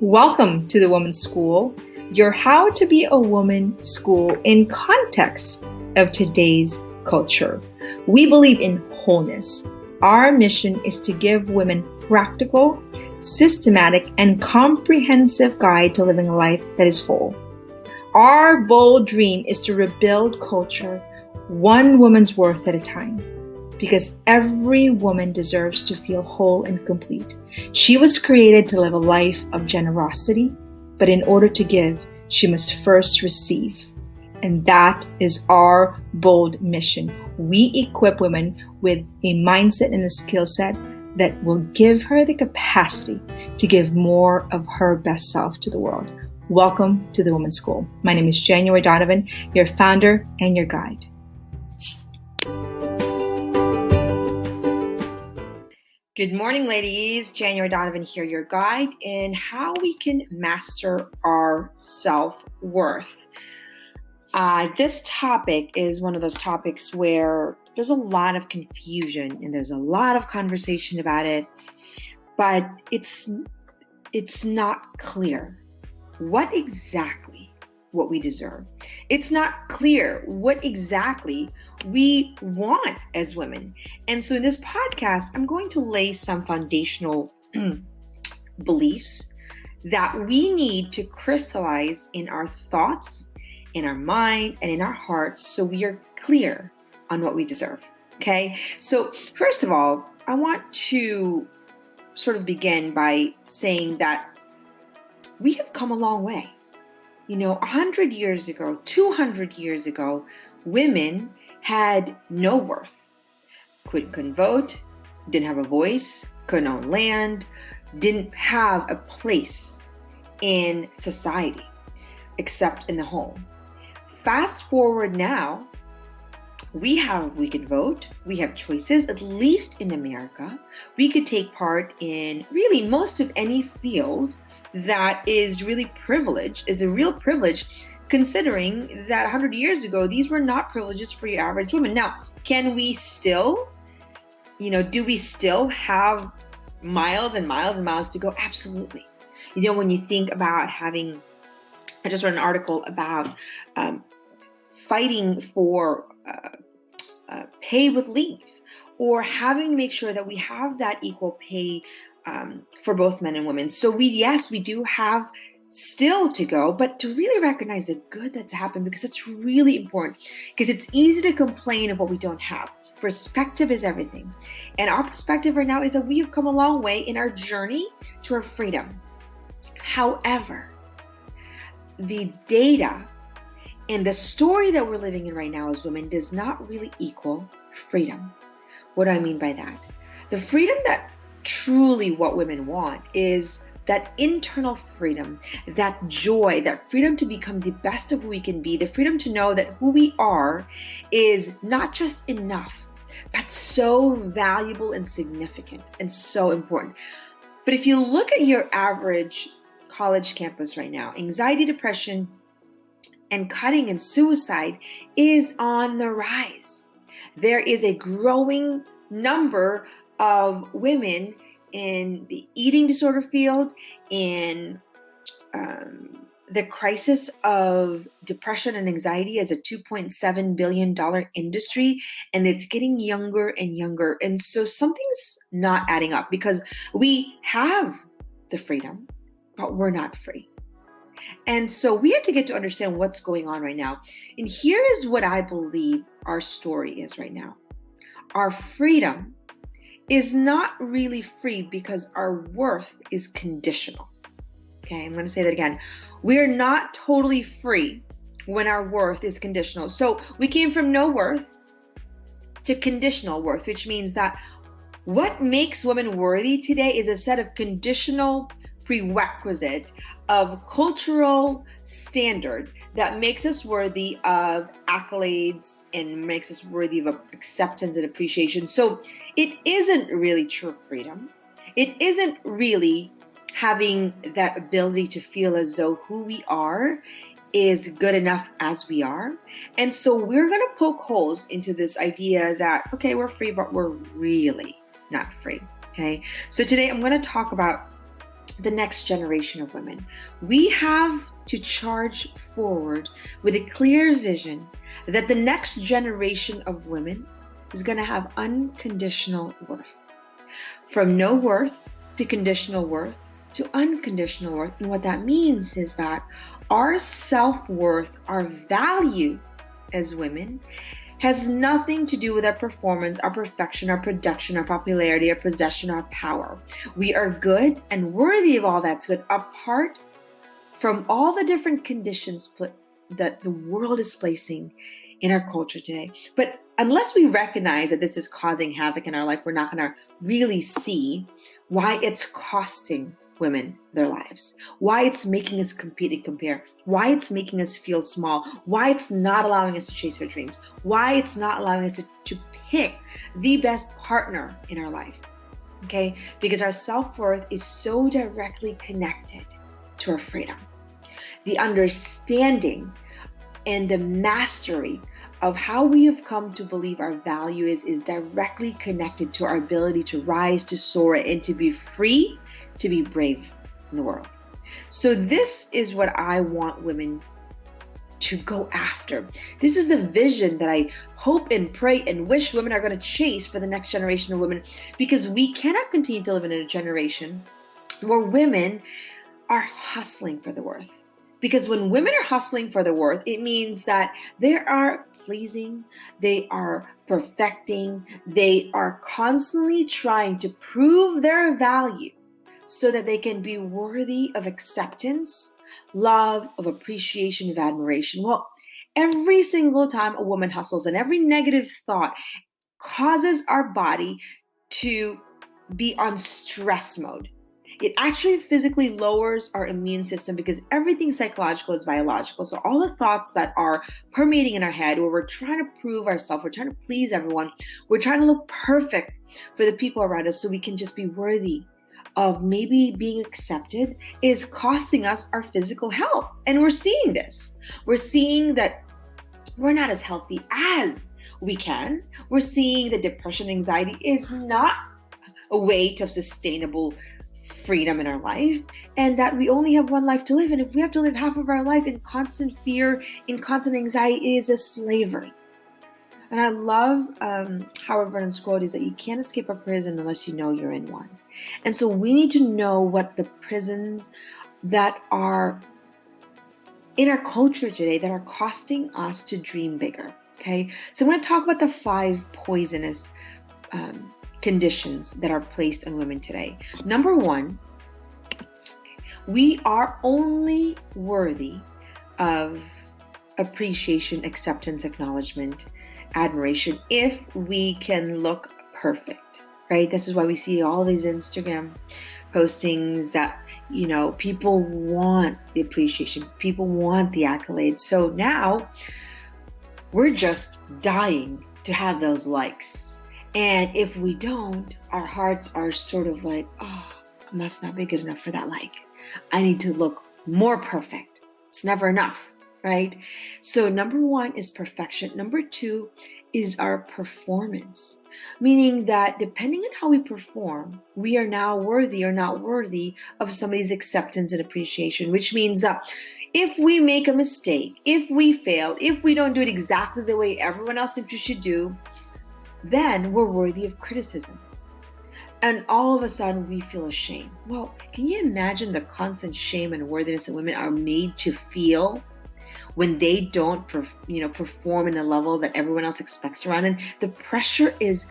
Welcome to the Woman's School, your How to Be a Woman school in context of today's culture. We believe in wholeness. Our mission is to give women practical, systematic, and comprehensive guide to living a life that is whole. Our bold dream is to rebuild culture one woman's worth at a time, because every woman deserves to feel whole and complete. She was created to live a life of generosity, but in order to give, she must first receive. And that is our bold mission. We equip women with a mindset and a skill set that will give her the capacity to give more of her best self to the world. Welcome to the Women's School. My name is January Donovan, your founder and your guide. Good morning, ladies. January Donovan here, your guide in how we can master our self-worth. This topic is one of those topics where there's a lot of confusion and there's a lot of conversation about it, but it's not clear what we deserve. It's not clear what exactly we want as women. And so in this podcast, I'm going to lay some foundational beliefs that we need to crystallize in our thoughts, in our mind, and in our hearts so we are clear on what we deserve. Okay? So first of all, I want to sort of begin by saying that we have come a long way. 100 years ago, 200 years ago, women had no worth. Couldn't vote, didn't have a voice, couldn't own land, didn't have a place in society except in the home. Fast forward now, we could vote, we have choices, at least in America. We could take part in really most of any field that is really privilege, is a real privilege, considering that 100 years ago, these were not privileges for your average woman. Now, can we still, do we still have miles and miles and miles to go? Absolutely. When you think about I just read an article about fighting for pay with leave, or having to make sure that we have that equal pay for both men and women. So we do have still to go, but to really recognize the good that's happened, because it's really important, because it's easy to complain of what we don't have. Perspective is everything. And our perspective right now is that we have come a long way in our journey to our freedom. However, the data and the story that we're living in right now as women does not really equal freedom. What do I mean by that? The freedom that truly what women want is that internal freedom, that joy, that freedom to become the best of who we can be, the freedom to know that who we are is not just enough, but so valuable and significant and so important. But if you look at your average college campus right now, anxiety, depression, and cutting and suicide is on the rise. There is a growing number of women in the eating disorder field, in the crisis of depression and anxiety as a $2.7 billion industry, and it's getting younger and younger. And so something's not adding up, because we have the freedom, but we're not free. And so we have to get to understand what's going on right now. And here is what I believe our story is right now. Our freedom is not really free because our worth is conditional. Okay, I'm going to say that again. We're not totally free when our worth is conditional. So we came from no worth to conditional worth, which means that what makes women worthy today is a set of conditional prerequisite of cultural standard that makes us worthy of accolades and makes us worthy of acceptance and appreciation. So it isn't really true freedom. It isn't really having that ability to feel as though who we are is good enough as we are. And so we're going to poke holes into this idea that, okay, we're free, but we're really not free. Okay. So today I'm going to talk about the next generation of women. We have to charge forward with a clear vision that the next generation of women is going to have unconditional worth. From no worth to conditional worth to unconditional worth. And what that means is that our self-worth, our value as women, has nothing to do with our performance, our perfection, our production, our popularity, our possession, our power. We are good and worthy of all that's good, apart from all the different conditions that the world is placing in our culture today. But unless we recognize that this is causing havoc in our life, we're not going to really see why it's costing women their lives, why it's making us compete and compare, why it's making us feel small, why it's not allowing us to chase our dreams, why it's not allowing us to pick the best partner in our life. Okay? Because our self-worth is so directly connected to our freedom. The understanding and the mastery of how we have come to believe our value is directly connected to our ability to rise, to soar, and to be free, to be brave in the world. So this is what I want women to go after. This is the vision that I hope and pray and wish women are going to chase for the next generation of women, because we cannot continue to live in a generation where women are hustling for the worth. Because when women are hustling for the worth, it means that they are pleasing, they are perfecting, they are constantly trying to prove their value so that they can be worthy of acceptance, love, of appreciation, of admiration. Well, every single time a woman hustles, and every negative thought causes our body to be on stress mode. It actually physically lowers our immune system, because everything psychological is biological. So all the thoughts that are permeating in our head, where we're trying to prove ourselves, we're trying to please everyone, we're trying to look perfect for the people around us so we can just be worthy of maybe being accepted, is costing us our physical health. And we're seeing this. We're seeing that we're not as healthy as we can. We're seeing that depression, anxiety is not a way to have sustainable freedom in our life, and that we only have one life to live. And if we have to live half of our life in constant fear, in constant anxiety, it is a slavery. And I love Howard Vernon's quote is that you can't escape a prison unless you know you're in one. And so we need to know what the prisons that are in our culture today that are costing us to dream bigger. Okay, so I'm going to talk about the 5 poisonous conditions that are placed on women today. Number 1, we are only worthy of appreciation, acceptance, acknowledgement, admiration if we can look perfect, right? This is why we see all these Instagram postings that, people want the appreciation, people want the accolades. So now we're just dying to have those likes. And if we don't, our hearts are sort of like, oh, I must not be good enough for that like. I need to look more perfect. It's never enough, right? So number 1 is perfection. Number 2 is our performance, meaning that depending on how we perform, we are now worthy or not worthy of somebody's acceptance and appreciation, which means that if we make a mistake, if we fail, if we don't do it exactly the way everyone else thinks we should do, then we're worthy of criticism. And all of a sudden we feel ashamed. Well, can you imagine the constant shame and worthiness that women are made to feel when they don't perform in the level that everyone else expects around? And the pressure is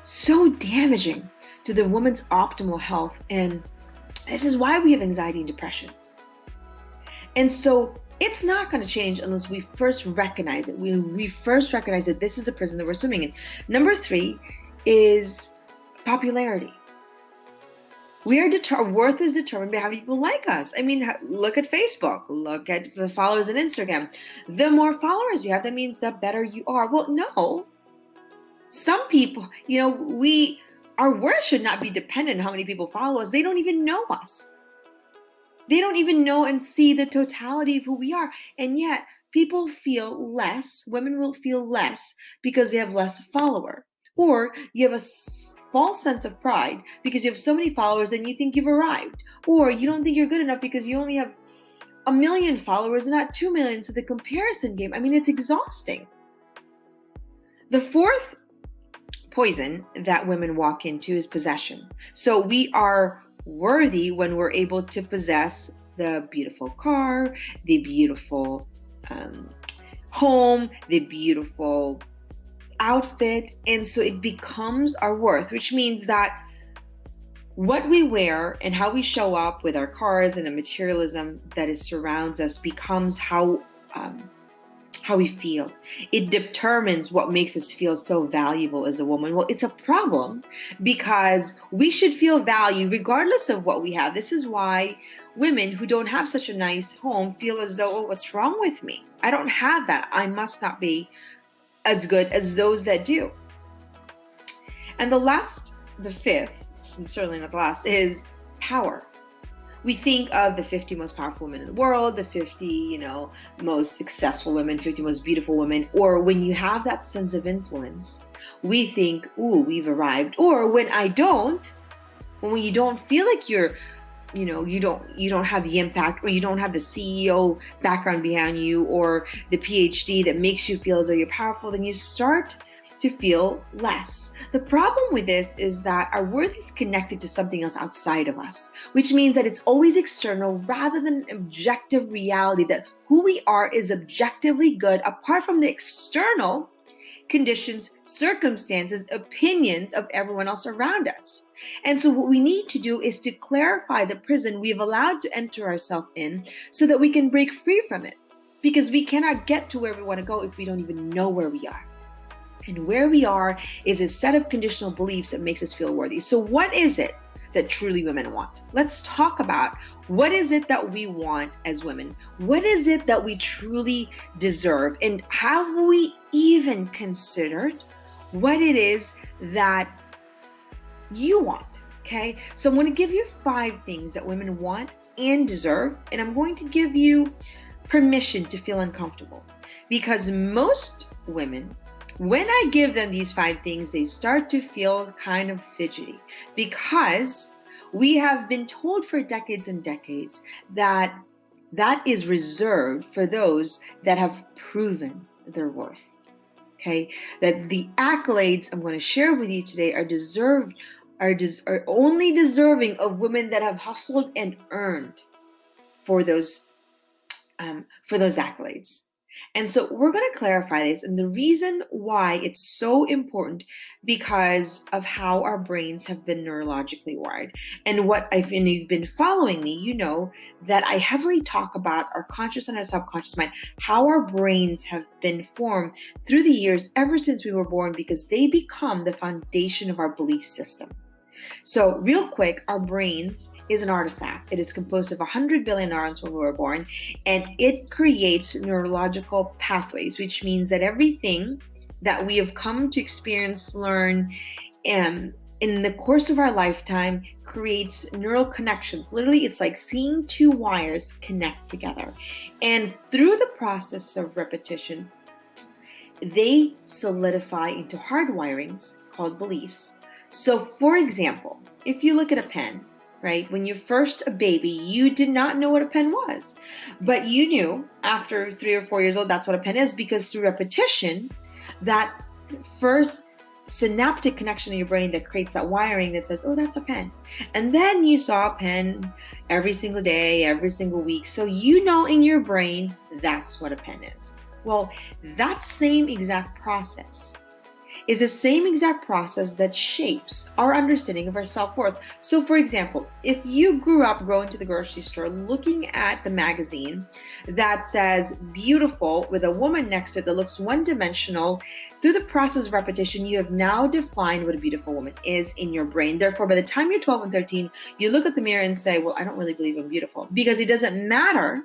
so damaging to the woman's optimal health. And this is why we have anxiety and depression. And so it's not going to change unless we first recognize it. We first recognize that this is the prison that we're swimming in. Number 3 is popularity. Our worth is determined by how many people like us. I mean, look at Facebook. Look at the followers on Instagram. The more followers you have, that means the better you are. Well, no. Some people, our worth should not be dependent on how many people follow us. They don't even know us. They don't even know and see the totality of who we are. And yet people feel less, women will feel less because they have less follower. Or you have a false sense of pride because you have so many followers and you think you've arrived. Or you don't think you're good enough because you only have 1 million followers and not 2 million. So the comparison game, it's exhausting. The fourth poison that women walk into is possession. So we are worthy when we're able to possess the beautiful car, the beautiful home, the beautiful outfit. And so it becomes our worth, which means that what we wear and how we show up with our cars and the materialism that surrounds us becomes how we feel. It determines what makes us feel so valuable as a woman. Well, it's a problem because we should feel value regardless of what we have. This is why women who don't have such a nice home feel as though, oh, what's wrong with me? I don't have that. I must not be as good as those that do. And the fifth, and certainly not the last, is power. We think of the 50 most powerful women in the world, the 50, most successful women, 50 most beautiful women. Or when you have that sense of influence, we think, ooh, we've arrived. Or when you don't feel like you don't have the impact, or you don't have the CEO background behind you, or the PhD that makes you feel as though you're powerful, then you start to feel less. The problem with this is that our worth is connected to something else outside of us, which means that it's always external rather than an objective reality, that who we are is objectively good apart from the external conditions, circumstances, opinions of everyone else around us. And so what we need to do is to clarify the prison we've allowed to enter ourselves in so that we can break free from it, because we cannot get to where we want to go if we don't even know where we are. And where we are is a set of conditional beliefs that makes us feel worthy. So what is it that truly women want? Let's talk about what is it that we want as women? What is it that we truly deserve? And have we even considered what it is that you want? Okay, so I'm going to give you 5 things that women want and deserve, and I'm going to give you permission to feel uncomfortable, because most women, when I give them these 5 things, they start to feel kind of fidgety, because we have been told for decades and decades that is reserved for those that have proven their worth. Okay, that the accolades I'm going to share with you today are only deserving of women that have hustled and earned for those accolades. And so we're going to clarify this, and the reason why it's so important, because of how our brains have been neurologically wired. And if you've been following me, you know that I heavily talk about our conscious and our subconscious mind, how our brains have been formed through the years ever since we were born, because they become the foundation of our belief system. So real quick, our brains is an artifact. It is composed of 100 billion neurons when we were born, and it creates neurological pathways, which means that everything that we have come to experience, learn, in the course of our lifetime creates neural connections. Literally, it's like seeing 2 wires connect together. And through the process of repetition, they solidify into hardwirings called beliefs. So, for example, if you look at a pen, right? When you're first a baby, you did not know what a pen was, but you knew after 3 or 4 years old, that's what a pen is, because through repetition, that first synaptic connection in your brain that creates that wiring that says, oh, that's a pen. And then you saw a pen every single day, every single week. So you know in your brain, that's what a pen is. Well, that same exact process is the same exact process that shapes our understanding of our self-worth. So for example, if you grew up going to the grocery store looking at the magazine that says beautiful with a woman next to it that looks one-dimensional, through the process of repetition, you have now defined what a beautiful woman is in your brain. Therefore, by the time you're 12 and 13, you look at the mirror and say, well, I don't really believe I'm beautiful. Because it doesn't matter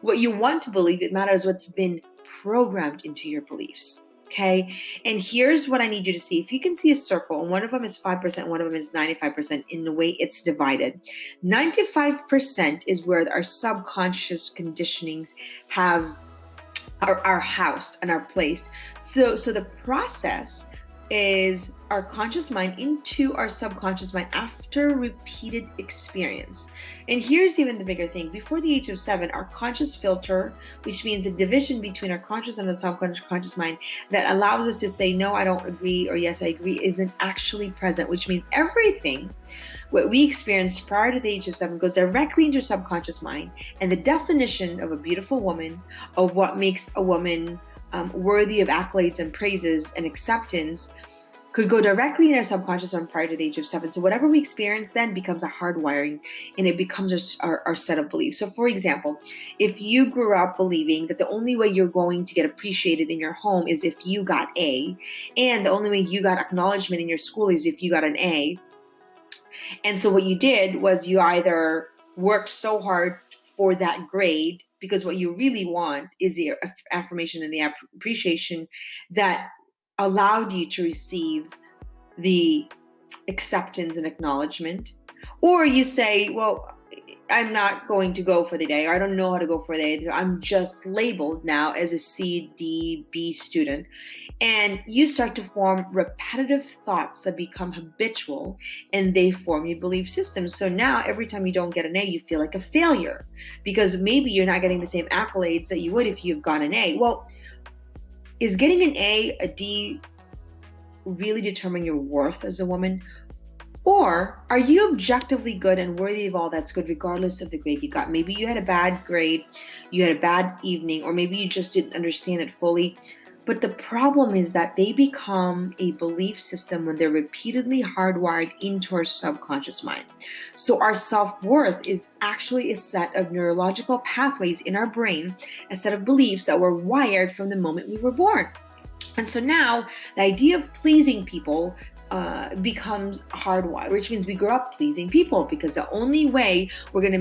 what you want to believe, it matters what's been programmed into your beliefs. Okay, and here's what I need you to see. If you can see a circle, and one of them is 5%, one of them is 95% in the way it's divided. 95% is where our subconscious conditionings are housed and are placed. So the process is our conscious mind into our subconscious mind after repeated experience. And here's even the bigger thing. Before the age of 7, our conscious filter, which means the division between our conscious and the subconscious mind that allows us to say, no, I don't agree, or yes, I agree, isn't actually present, which means everything what we experienced prior to the age of 7 goes directly into your subconscious mind. And the definition of a beautiful woman, of what makes a woman worthy of accolades and praises and acceptance, could go directly in our subconscious mind prior to the age of 7. So whatever we experience then becomes a hardwiring, and it becomes our set of beliefs. So for example, if you grew up believing that the only way you're going to get appreciated in your home is if you got A, and the only way you got acknowledgement in your school is if you got an A, and so what you did was you either worked so hard for that grade, because what you really want is the affirmation and the appreciation that allowed you to receive the acceptance and acknowledgement. Or you say, well, I'm not going to go for the day, or I don't know how to go for the day. I'm just labeled now as a C, D, B student. And you start to form repetitive thoughts that become habitual, and they form your belief system. So now every time you don't get an A, you feel like a failure, because maybe you're not getting the same accolades that you would if you've got an A. Well, is getting an A D really determine your worth as a woman? Or are you objectively good and worthy of all that's good regardless of the grade you got? Maybe you had a bad grade, you had a bad evening, or maybe you just didn't understand it fully. But the problem is that they become a belief system when they're repeatedly hardwired into our subconscious mind. So our self-worth is actually a set of neurological pathways in our brain, a set of beliefs that were wired from the moment we were born. And so now the idea of pleasing people becomes hardwired, which means we grow up pleasing people, because the only way we're going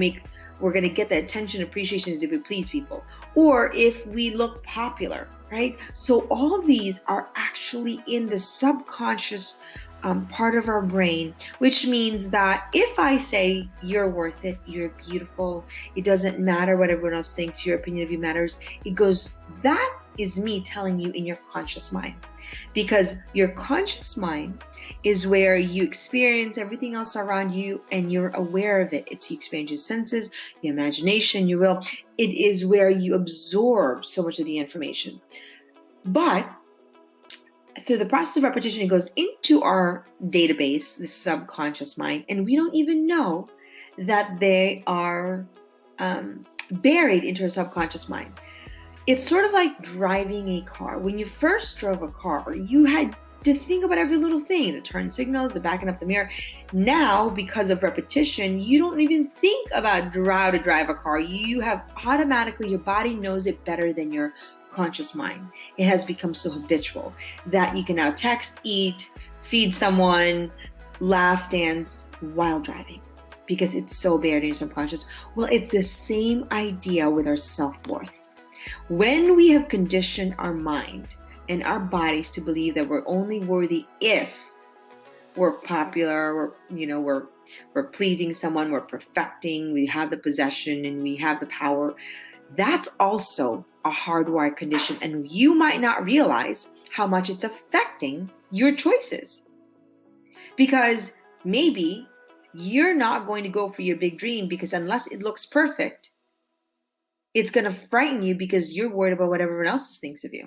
to get the attention, appreciation is if we please people, or if we look popular, right? So all of these are actually in the subconscious part of our brain, which means that if I say you're worth it, you're beautiful, it doesn't matter what everyone else thinks, your opinion of you matters, it goes, that is me telling you in your conscious mind. Because your conscious mind is where you experience everything else around you and you're aware of it. It's you experience your senses, your imagination, your will. It is where you absorb so much of the information. But through the process of repetition, it goes into our database, the subconscious mind, and we don't even know that they are buried into our subconscious mind. It's sort of like driving a car. When you first drove a car, you had to think about every little thing, the turn signals, the backing up the mirror. Now, because of repetition, you don't even think about how to drive a car. You have automatically, your body knows it better than your conscious mind. It has become so habitual that you can now text, eat, feed someone, laugh, dance while driving, because it's so buried in your subconscious. Well, it's the same idea with our self-worth. When we have conditioned our mind and our bodies to believe that we're only worthy if we're popular, we're pleasing someone, we're perfecting, we have the possession and we have the power, that's also a hardwired condition. And you might not realize how much it's affecting your choices. Because maybe you're not going to go for your big dream, because unless it looks perfect, it's going to frighten you because you're worried about what everyone else thinks of you.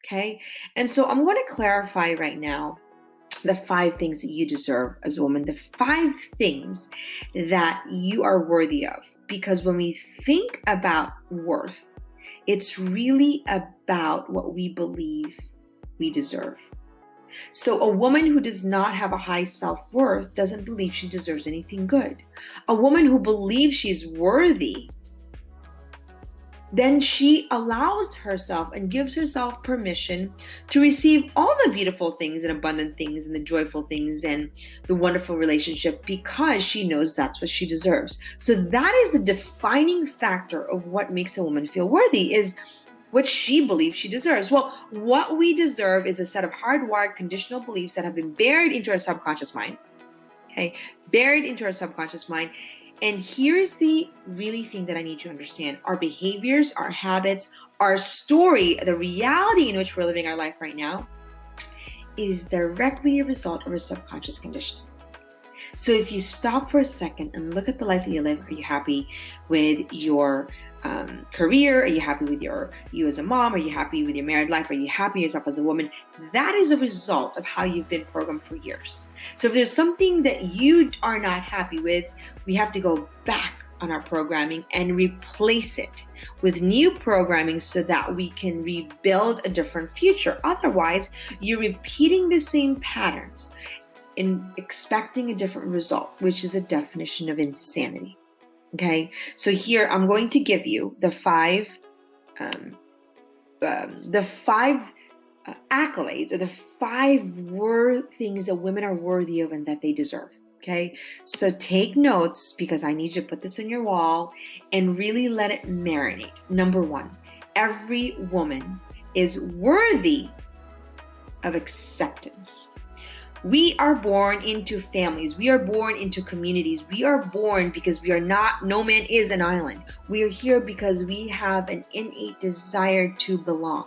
Okay? And so I'm going to clarify right now the 5 things that you deserve as a woman, the 5 things that you are worthy of. Because when we think about worth, it's really about what we believe we deserve. So a woman who does not have a high self-worth doesn't believe she deserves anything good. A woman who believes she's worthy, then she allows herself and gives herself permission to receive all the beautiful things and abundant things and the joyful things and the wonderful relationship, because she knows that's what she deserves. So that is a defining factor of what makes a woman feel worthy, is what she believes she deserves. Well, what we deserve is a set of hardwired conditional beliefs that have been buried into our subconscious mind. Okay, buried into our subconscious mind. And here's the really thing that I need you to understand. Our behaviors, our habits, our story, the reality in which we're living our life right now is directly a result of a subconscious conditioning. So if you stop for a second and look at the life that you live, are you happy with your career? Are you happy with you as a mom? Are you happy with your married life? Are you happy yourself as a woman? That is a result of how you've been programmed for years. So if there's something that you are not happy with, we have to go back on our programming and replace it with new programming so that we can rebuild a different future. Otherwise, you're repeating the same patterns in expecting a different result, which is a definition of insanity. Okay, so here I'm going to give you the five accolades, or the five things that women are worthy of and that they deserve. Okay, so take notes, because I need you to put this on your wall and really let it marinate. Number one, every woman is worthy of acceptance. We are born into families. We are born into communities. We are born because no man is an island. We are here because we have an innate desire to belong.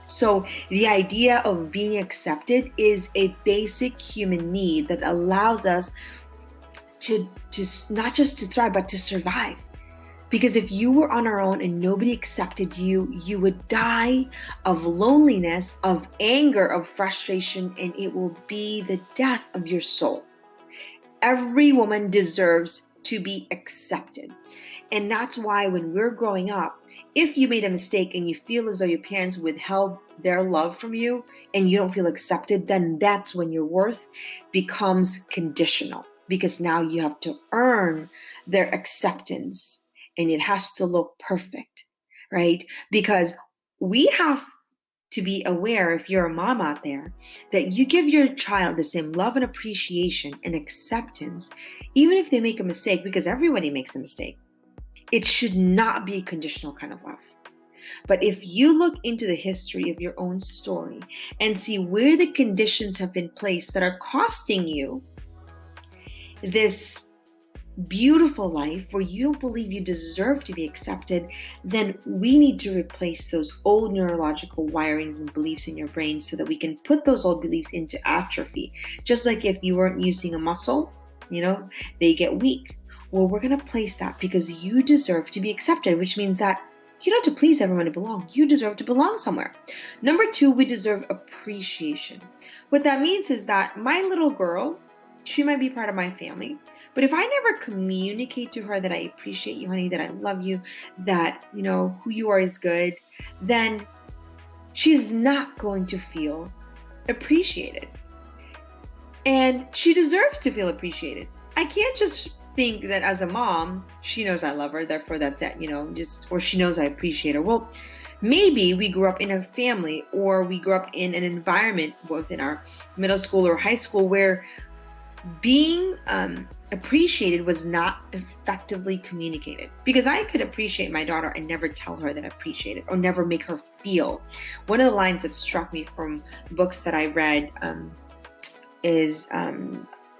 So the idea of being accepted is a basic human need that allows us to not just to thrive, but to survive. Because if you were on our own and nobody accepted you, you would die of loneliness, of anger, of frustration, and it will be the death of your soul. Every woman deserves to be accepted. And that's why when we're growing up, if you made a mistake and you feel as though your parents withheld their love from you and you don't feel accepted, then that's when your worth becomes conditional, because now you have to earn their acceptance. And it has to look perfect, right? Because we have to be aware, if you're a mom out there, that you give your child the same love and appreciation and acceptance, even if they make a mistake, because everybody makes a mistake. It should not be a conditional kind of love. But if you look into the history of your own story and see where the conditions have been placed that are costing you this beautiful life where you don't believe you deserve to be accepted, then we need to replace those old neurological wirings and beliefs in your brain so that we can put those old beliefs into atrophy. Just like if you weren't using a muscle, they get weak. Well, we're going to place that because you deserve to be accepted, which means that you don't have to please everyone to belong. You deserve to belong somewhere. Number two, we deserve appreciation. What that means is that my little girl, she might be part of my family, but if I never communicate to her that I appreciate you, honey, that I love you, that, who you are is good, then she's not going to feel appreciated. And she deserves to feel appreciated. I can't just think that as a mom, she knows I love her, therefore that's it, or she knows I appreciate her. Well, maybe we grew up in a family, or we grew up in an environment within our middle school or high school where being appreciated was not effectively communicated. Because I could appreciate my daughter and never tell her that I appreciate it, or never make her feel. One of the lines that struck me from books that I read is, I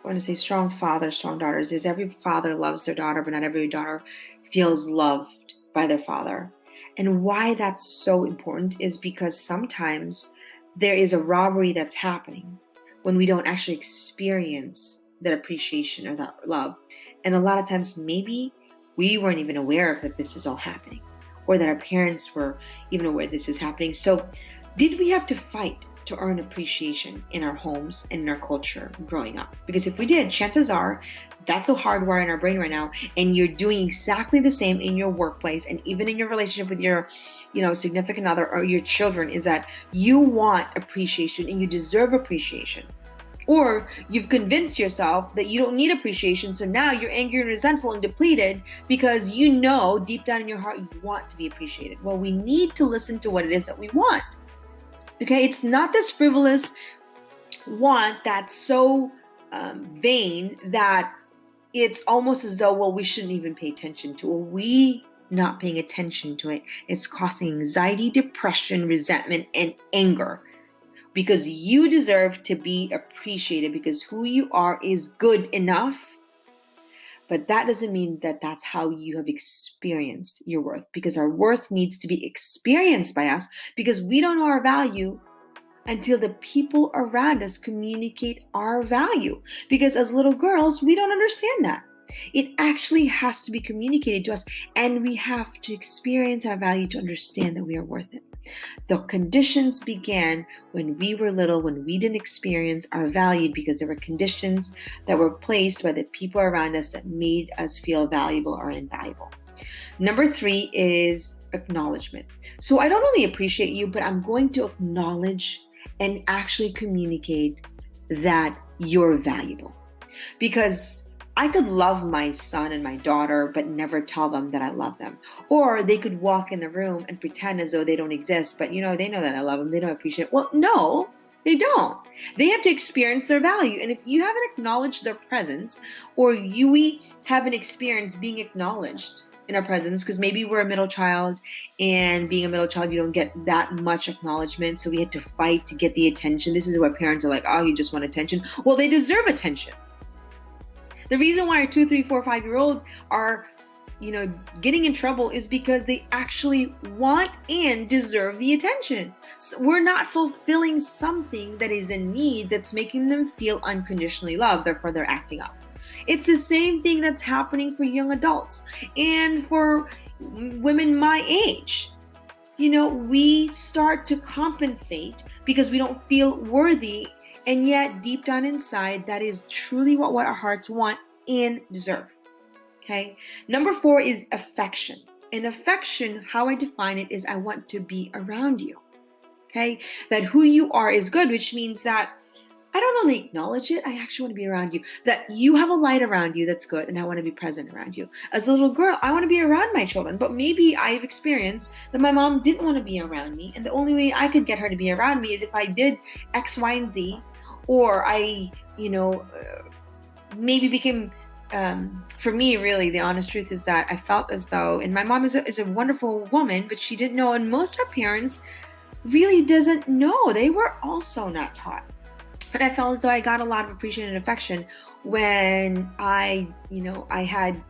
want to say Strong Fathers, Strong Daughters, is every father loves their daughter, but not every daughter feels loved by their father. And why that's so important is because sometimes there is a robbery that's happening when we don't actually experience that appreciation or that love. And a lot of times maybe we weren't even aware of that this is all happening, or that our parents were even aware this is happening. So did we have to fight to earn appreciation in our homes and in our culture growing up? Because if we did, chances are that's a hardwire in our brain right now, and you're doing exactly the same in your workplace and even in your relationship with your significant other or your children, is that you want appreciation and you deserve appreciation. Or you've convinced yourself that you don't need appreciation, so now you're angry and resentful and depleted because deep down in your heart you want to be appreciated. Well, we need to listen to what it is that we want. Okay, it's not this frivolous want that's so vain that it's almost as though, well, we shouldn't even pay attention to it. We not paying attention to it, it's causing anxiety, depression, resentment, and anger. Because you deserve to be appreciated, because who you are is good enough. But that doesn't mean that that's how you have experienced your worth, because our worth needs to be experienced by us, because we don't know our value until the people around us communicate our value. Because as little girls, we don't understand that. It actually has to be communicated to us, and we have to experience our value to understand that we are worth it. The conditions began when we were little, when we didn't experience our value because there were conditions that were placed by the people around us that made us feel valuable or invaluable. Number 3 is acknowledgement. So I don't only appreciate you, but I'm going to acknowledge and actually communicate that you're valuable. Because I could love my son and my daughter, but never tell them that I love them. Or they could walk in the room and pretend as though they don't exist, but they know that I love them. They don't appreciate it. Well, no, they don't. They have to experience their value. And if you haven't acknowledged their presence, or we haven't experienced being acknowledged in our presence, because maybe we're a middle child, and being a middle child, you don't get that much acknowledgement. So we had to fight to get the attention. This is what parents are like, oh, you just want attention. Well, they deserve attention. The reason why our 2, 3, 4, 5-year-olds are, getting in trouble is because they actually want and deserve the attention. So we're not fulfilling something that is in need that's making them feel unconditionally loved, therefore they're acting up. It's the same thing that's happening for young adults and for women my age. We start to compensate because we don't feel worthy. And yet, deep down inside, that is truly what our hearts want and deserve. Okay? Number 4 is affection. And affection, how I define it, is I want to be around you. Okay? That who you are is good, which means that I don't only acknowledge it, I actually want to be around you. That you have a light around you that's good, and I want to be present around you. As a little girl, I want to be around my children, but maybe I've experienced that my mom didn't want to be around me, and the only way I could get her to be around me is if I did X, Y, and Z, or I, maybe became, for me, really, the honest truth is that I felt as though, and my mom is a wonderful woman, but she didn't know, and most of our parents really doesn't know. They were also not taught. And I felt as though I got a lot of appreciation and affection when I had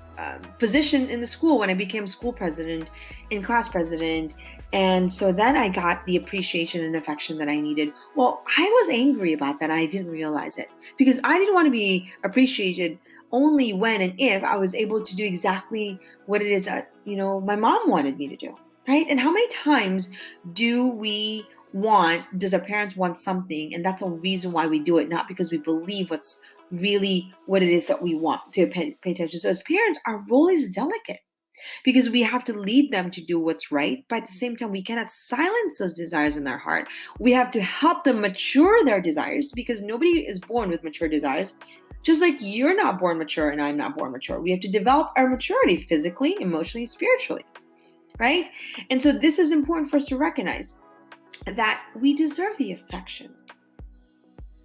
position in the school, when I became school president and class president. And so then I got the appreciation and affection that I needed. Well, I was angry about that. I didn't realize it because I didn't want to be appreciated only when and if I was able to do exactly what it is that, my mom wanted me to do. Right? And how many times does our parents want something, and that's a reason why we do it, not because we believe what's really what it is that we want to pay attention. So as parents, our role is delicate because we have to lead them to do what's right, but at the same time, we cannot silence those desires in their heart. We have to help them mature their desires because nobody is born with mature desires. Just like you're not born mature and I'm not born mature. We have to develop our maturity physically, emotionally, spiritually, right? And so this is important for us to recognize that we deserve the affection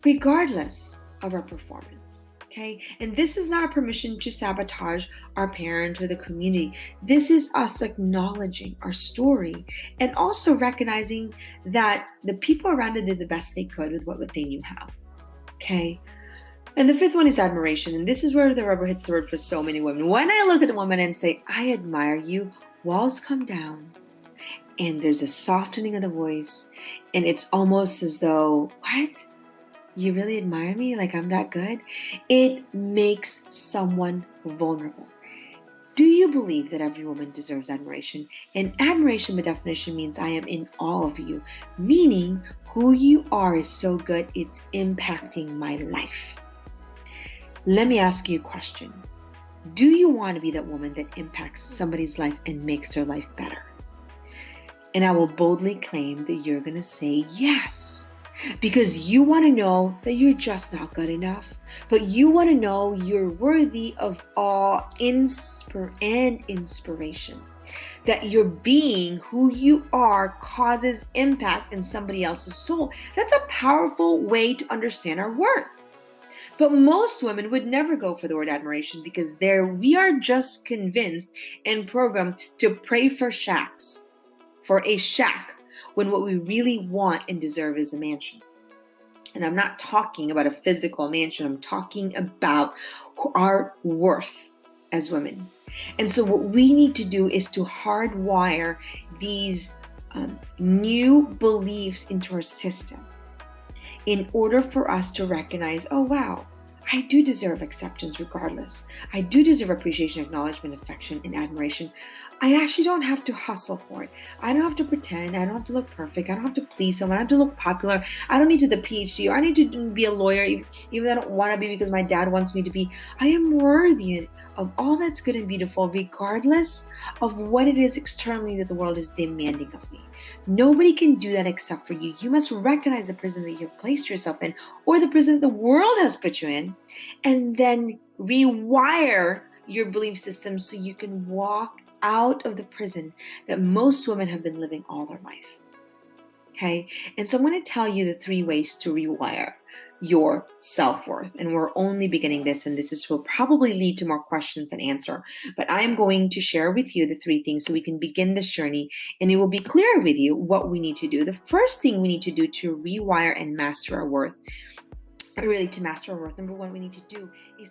regardless of our performance, okay? And this is not a permission to sabotage our parents or the community. This is us acknowledging our story and also recognizing that the people around it did the best they could with what they knew how, okay? And the 5th one is admiration. And this is where the rubber hits the road for so many women. When I look at a woman and say, I admire you, walls come down. And there's a softening of the voice. And it's almost as though, what? You really admire me? Like I'm that good? It makes someone vulnerable. Do you believe that every woman deserves admiration? And admiration, by definition, means I am in awe of you. Meaning, who you are is so good, it's impacting my life. Let me ask you a question. Do you want to be that woman that impacts somebody's life and makes their life better? And I will boldly claim that you're going to say yes. Because you want to know that you're just not good enough. But you want to know you're worthy of awe and inspiration. That your being, who you are, causes impact in somebody else's soul. That's a powerful way to understand our worth. But most women would never go for the word admiration because we are just convinced and programmed to pray for a shack, when what we really want and deserve is a mansion. And I'm not talking about a physical mansion. I'm talking about our worth as women. And so what we need to do is to hardwire these new beliefs into our system. in order for us to recognize, oh, wow, I do deserve acceptance regardless. I do deserve appreciation, acknowledgement, affection, and admiration. I actually don't have to hustle for it. I don't have to pretend. I don't have to look perfect. I don't have to please someone. I don't have to look popular. I don't need to do the PhD, or I need to be a lawyer, even though I don't want to be because my dad wants me to be. I am worthy of all that's good and beautiful, regardless of what it is externally that the world is demanding of me. Nobody can do that except for you. You must recognize the prison that you've placed yourself in, or the prison the world has put you in, and then rewire your belief system so you can walk out of the prison that most women have been living all their life. Okay? And so I'm going to tell you the 3 ways to rewire your self-worth. And we're only beginning this, and this will probably lead to more questions than answer. But I am going to share with you the 3 things so we can begin this journey, and it will be clear with you what we need to do. The first thing we need to do to rewire and master our worth, really to master our worth, number 1, we need to do is